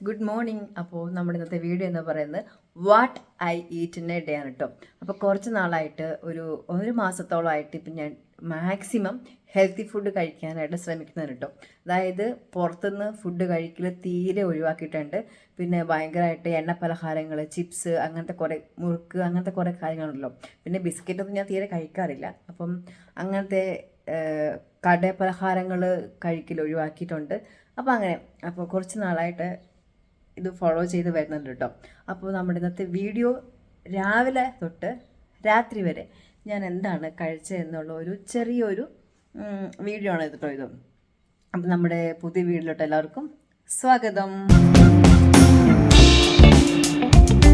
Good morning. അപ്പോൾ നമ്മുടെ ഇന്നത്തെ വീഡിയോ എന്ന് പറയുന്നത് what I eat in A day ആണ് കേട്ടോ. അപ്പോൾ കുറച്ച് നാളായിട്ട് ഒരു മാസത്തോളമായിട്ട് ഇപ്പം ഞാൻ മാക്സിമം ഹെൽത്തി ഫുഡ് കഴിക്കാനായിട്ട് ശ്രമിക്കുന്നത് കേട്ടോ. അതായത് പുറത്തുനിന്ന് ഫുഡ് കഴിക്കൽ തീരെ ഒഴിവാക്കിയിട്ടുണ്ട്. പിന്നെ ഭയങ്കരമായിട്ട് എണ്ണ പലഹാരങ്ങൾ, ചിപ്സ്, അങ്ങനത്തെ കുറേ മുറുക്ക്, അങ്ങനത്തെ കുറേ കാര്യങ്ങളുണ്ടല്ലോ. പിന്നെ ബിസ്ക്കറ്റൊന്നും ഞാൻ തീരെ കഴിക്കാറില്ല. അപ്പം അങ്ങനത്തെ കട പലഹാരങ്ങൾ കഴിക്കൽ ഒഴിവാക്കിയിട്ടുണ്ട്. അപ്പോൾ കുറച്ച് നാളായിട്ട് ഇത് ഫോളോ ചെയ്ത് വരുന്നുണ്ട് കേട്ടോ. അപ്പോൾ നമ്മുടെ ഇന്നത്തെ വീഡിയോ രാവിലെ തൊട്ട് രാത്രി വരെ ഞാൻ എന്താണ് കഴിച്ചത് എന്നുള്ള ഒരു ചെറിയൊരു വീഡിയോ ആണ് ഇത് കേട്ടോ ഇത്. അപ്പം നമ്മുടെ പുതിയ വീഡിയോയിലോട്ട് എല്ലാവർക്കും സ്വാഗതം.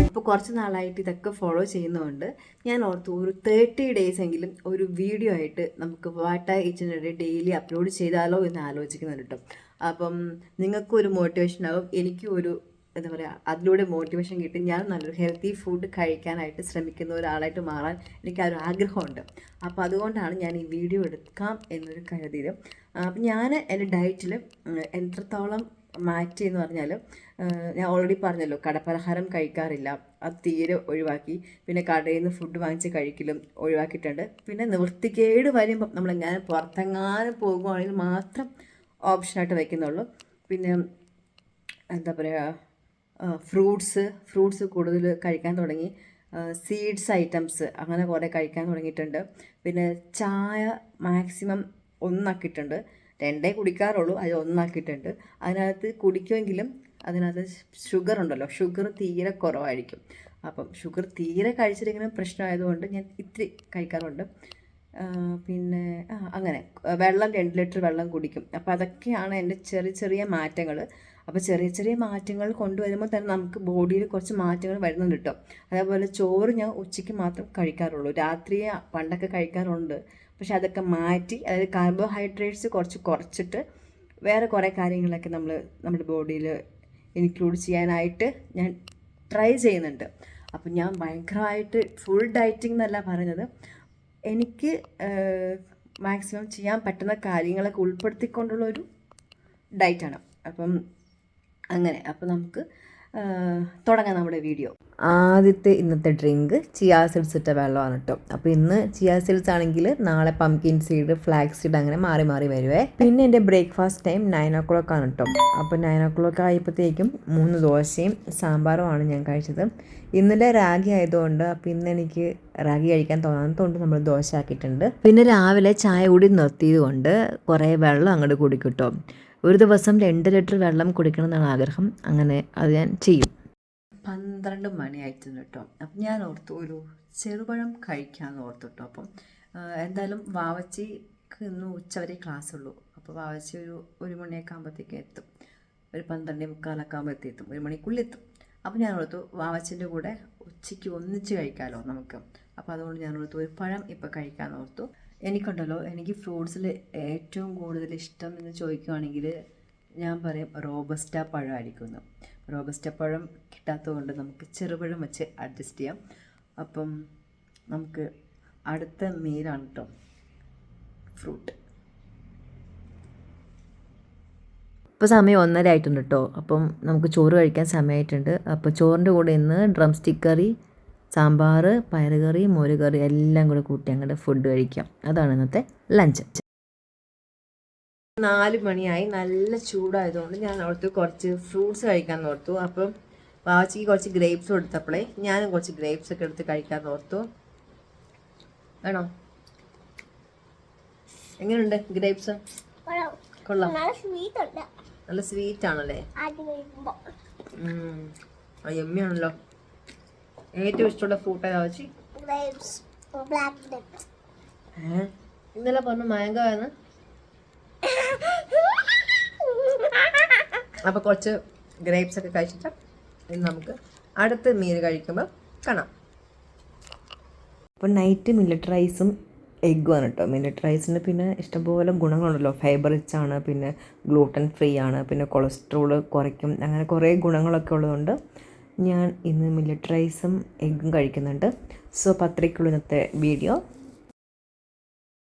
ഇപ്പോൾ കുറച്ച് നാളായിട്ട് ഇതൊക്കെ ഫോളോ ചെയ്യുന്നതുകൊണ്ട് ഞാൻ ഓർത്തു ഒരു 30 ഡേയ്സ് എങ്കിലും ഒരു വീഡിയോ ആയിട്ട് നമുക്ക് what I eat in A day daily upload ചെയ്താലോ എന്ന് ആലോചിക്കുന്നുണ്ട് കേട്ടോ. അപ്പം നിങ്ങൾക്കും ഒരു മോട്ടിവേഷൻ ആകും, എനിക്കും ഒരു എന്താ പറയുക, അതിലൂടെ മോട്ടിവേഷൻ കിട്ടി ഞാൻ നല്ലൊരു ഹെൽത്തി ഫുഡ് കഴിക്കാനായിട്ട് ശ്രമിക്കുന്ന ഒരാളായിട്ട് മാറാൻ എനിക്ക് ആ ഒരു ആഗ്രഹമുണ്ട്. അപ്പോൾ അതുകൊണ്ടാണ് ഞാൻ ഈ വീഡിയോ എടുക്കാം എന്നൊരു കരുതിയത്. അപ്പം ഞാൻ എൻ്റെ ഡയറ്റിൽ എത്രത്തോളം മാറ്റി എന്ന് പറഞ്ഞാൽ, ഞാൻ ഓൾറെഡി പറഞ്ഞല്ലോ, കടപ്പലഹാരം കഴിക്കാറില്ല, അത് തീരെ ഒഴിവാക്കി. പിന്നെ കടയിൽ നിന്ന് ഫുഡ് വാങ്ങിച്ച് കഴിക്കലും ഒഴിവാക്കിയിട്ടുണ്ട്. പിന്നെ നിവൃത്തികേട് വരുമ്പം നമ്മളെങ്ങനെ പുറത്തെങ്ങാനും പോകുകയാണെങ്കിൽ മാത്രം ഓപ്ഷനായിട്ട് വയ്ക്കുന്നുള്ളൂ. പിന്നെ എന്താ പറയുക, ഫ്രൂട്ട്സ് കൂടുതൽ കഴിക്കാൻ തുടങ്ങി. സീഡ്സ് ഐറ്റംസ് അങ്ങനെ കുറേ കഴിക്കാൻ തുടങ്ങിയിട്ടുണ്ട്. പിന്നെ ചായ മാക്സിമം ഒന്നാക്കിയിട്ടുണ്ട്. 2 കുടിക്കാറുള്ളൂ, അത് ഒന്നാക്കിയിട്ടുണ്ട്. അതിനകത്ത് കുടിക്കുമെങ്കിലും അതിനകത്ത് ഷുഗർ ഉണ്ടല്ലോ, ഷുഗർ തീരെ കുറവായിരിക്കും. അപ്പം ഷുഗർ തീരെ കഴിച്ചില്ലെങ്കിലും പ്രശ്നമായതുകൊണ്ട് ഞാൻ ഇത്തിരി കഴിക്കാറുണ്ട്. പിന്നെ അങ്ങനെ വെള്ളം 2 ലിറ്റർ വെള്ളം കുടിക്കും. അപ്പോൾ അതൊക്കെയാണ് എൻ്റെ ചെറിയ ചെറിയ മാറ്റങ്ങൾ. അപ്പോൾ ചെറിയ ചെറിയ മാറ്റങ്ങൾ കൊണ്ടുവരുമ്പോൾ തന്നെ നമുക്ക് ബോഡിയിൽ കുറച്ച് മാറ്റങ്ങൾ വരുന്നുണ്ട് കേട്ടോ. അതേപോലെ ചോറ് ഞാൻ ഉച്ചയ്ക്ക് മാത്രം കഴിക്കാറുള്ളൂ, രാത്രി പണ്ടൊക്കെ കഴിക്കാറുണ്ട്. പക്ഷെ അതൊക്കെ മാറ്റി, അതായത് കാർബോഹൈഡ്രേറ്റ്സ് കുറച്ചിട്ട് വേറെ കുറേ കാര്യങ്ങളൊക്കെ നമ്മുടെ ബോഡിയിൽ ഇൻക്ലൂഡ് ചെയ്യാനായിട്ട് ഞാൻ ട്രൈ ചെയ്യുന്നുണ്ട്. അപ്പം ഞാൻ ഭയങ്കരമായിട്ട് ഫുൾ ഡയറ്റിംഗ് എന്നല്ല പറയുന്നത്, എനിക്ക് മാക്സിമം ചെയ്യാൻ പറ്റുന്ന കാര്യങ്ങളൊക്കെ ഉൾപ്പെടുത്തിക്കൊണ്ടുള്ളൊരു ഡയറ്റാണ്. അപ്പം നമുക്ക് തുടങ്ങാം നമ്മുടെ വീഡിയോ. ആദ്യത്തെ ഇന്നത്തെ ഡ്രിങ്ക് ചിയാ സീഡ്സ് ഇട്ട വെള്ളമാണ് കേട്ടോ. അപ്പോൾ ഇന്ന് ചിയാ സീഡ്സ് ആണെങ്കിൽ നാളെ പംകിൻ സീഡ്, ഫ്ലാക്സ് സീഡ് അങ്ങനെ മാറി മാറി വരുവേ. പിന്നെ എൻ്റെ ബ്രേക്ക്ഫാസ്റ്റ് ടൈം 9 o'clock ആണ് കേട്ടോ. അപ്പോൾ 9 o'clock ആയപ്പോഴത്തേക്കും 3 ദോശയും സാമ്പാറുമാണ് ഞാൻ കഴിച്ചത്. ഇന്നലെ റാഗി ആയതുകൊണ്ട് അപ്പോൾ ഇന്ന് എനിക്ക് റാഗി കഴിക്കാൻ തോന്നാത്തതുകൊണ്ട് നമ്മൾ ദോശ ആക്കിയിട്ടുണ്ട്. പിന്നെ രാവിലെ ചായ കൂടി നിർത്തിയത് കൊണ്ട് കുറേ വെള്ളം അങ്ങോട്ട് കുടിക്കും കേട്ടോ. ഒരു ദിവസം 2 ലിറ്റർ വെള്ളം കുടിക്കണം എന്നാണ് ആഗ്രഹം. അങ്ങനെ അത് ഞാൻ ചെയ്യും. 12 മണിയായിട്ടുണ്ട് കേട്ടോ. അപ്പം ഞാൻ ഓർത്തു ഒരു ചെറുപഴം കഴിക്കാമെന്ന് ഓർത്തു കേട്ടോ. അപ്പം എന്തായാലും വാവച്ചിക്ക് ഇന്ന് ഉച്ചവരെ ക്ലാസ് ഉള്ളൂ. അപ്പോൾ വാവച്ചി ഒരു മണിയൊക്കെ ആകുമ്പോഴത്തേക്ക് എത്തും. ഒരു 12:45 ആകുമ്പോൾ എത്തും, 1 മണിക്കുള്ളിൽ എത്തും. അപ്പോൾ ഞാൻ ഓർത്തു വാവച്ചിൻ്റെ കൂടെ ഉച്ചയ്ക്ക് ഒന്നിച്ച് കഴിക്കാമല്ലോ നമുക്ക്. അപ്പോൾ അതുകൊണ്ട് ഞാൻ ഓർത്തു ഒരു പഴം ഇപ്പോൾ കഴിക്കാമെന്ന് ഓർത്തു. എനിക്കുണ്ടല്ലോ, എനിക്ക് ഫ്രൂട്ട്സിൽ ഏറ്റവും കൂടുതൽ ഇഷ്ടം എന്ന് ചോദിക്കുകയാണെങ്കിൽ ഞാൻ പറയും റോബസ്റ്റ പഴമായിരിക്കും. റോബസ്റ്റ പഴം കിട്ടാത്തതുകൊണ്ട് നമുക്ക് ചെറുപഴം വെച്ച് അഡ്ജസ്റ്റ് ചെയ്യാം. അപ്പം നമുക്ക് അടുത്ത മീലാണ് കേട്ടോ ഫ്രൂട്ട്. ഇപ്പോൾ സമയം 1:30 ആയിട്ടുണ്ട് കേട്ടോ. അപ്പം നമുക്ക് ചോറ് കഴിക്കാൻ സമയമായിട്ടുണ്ട്. അപ്പോൾ ചോറിൻ്റെ കൂടെ ഇന്ന് ഡ്രം സ്റ്റിക്ക് കറി, സാമ്പാർ, പയറുകറി, മോരുകറി എല്ലാം കൂടെ കൂട്ടി അങ്ങോട്ട് ഫുഡ് കഴിക്കാം. അതാണ് ഇന്നത്തെ ലഞ്ച്. 4 മണിയായി, നല്ല ചൂടായതുകൊണ്ട് ഞാൻ ഓർത്തു കുറച്ച് ഫ്രൂട്ട്സ് കഴിക്കാമെന്ന് ഓർത്തു. അപ്പം വാവച്ചിക്ക് കുറച്ച് ഗ്രേപ്സ് കൊടുത്തപ്പോഴേ ഞാനും കുറച്ച് ഗ്രേപ്സ് ഒക്കെ എടുത്ത് കഴിക്കാമെന്ന് ഓർത്തു. വേണോ? എങ്ങനെയുണ്ട് ഗ്രേപ്സ്? കൊള്ളാം, നല്ല സ്വീറ്റ് ആണല്ലേ? യമ്മിയാണല്ലോ. ഏറ്റവും ഇഷ്ടമുള്ള ഫ്രൂട്ട് ഏതാ വെച്ച്? ഇന്നലെ പറഞ്ഞു മാംഗോ ആണ്. അപ്പോൾ കുറച്ച് ഗ്രേപ്സ് ഒക്കെ കഴിച്ചിട്ട് ഇന്ന് നമുക്ക് അടുത്ത മീൻ കഴിക്കുമ്പോൾ കാണാം. അപ്പോൾ നൈറ്റ് മില്ലറ്റ് റൈസും എഗ്ഗുമാണ് കേട്ടോ. മില്ലറ്റ് റൈസിന് പിന്നെ ഇഷ്ടംപോലെ ഗുണങ്ങളുണ്ടല്ലോ. ഫൈബർ റിച്ച് ആണ്, പിന്നെ ഗ്ലൂട്ടൻ ഫ്രീ ആണ്, പിന്നെ കൊളസ്ട്രോൾ കുറയ്ക്കും, അങ്ങനെ കുറേ ഗുണങ്ങളൊക്കെ ഉള്ളതുകൊണ്ട് ഞാൻ ഇന്ന് മില്ലറ്റ് റൈസും എഗ്ഗും കഴിക്കുന്നുണ്ട്. സോ പത്രയ്ക്കുള്ള ഇന്നത്തെ വീഡിയോ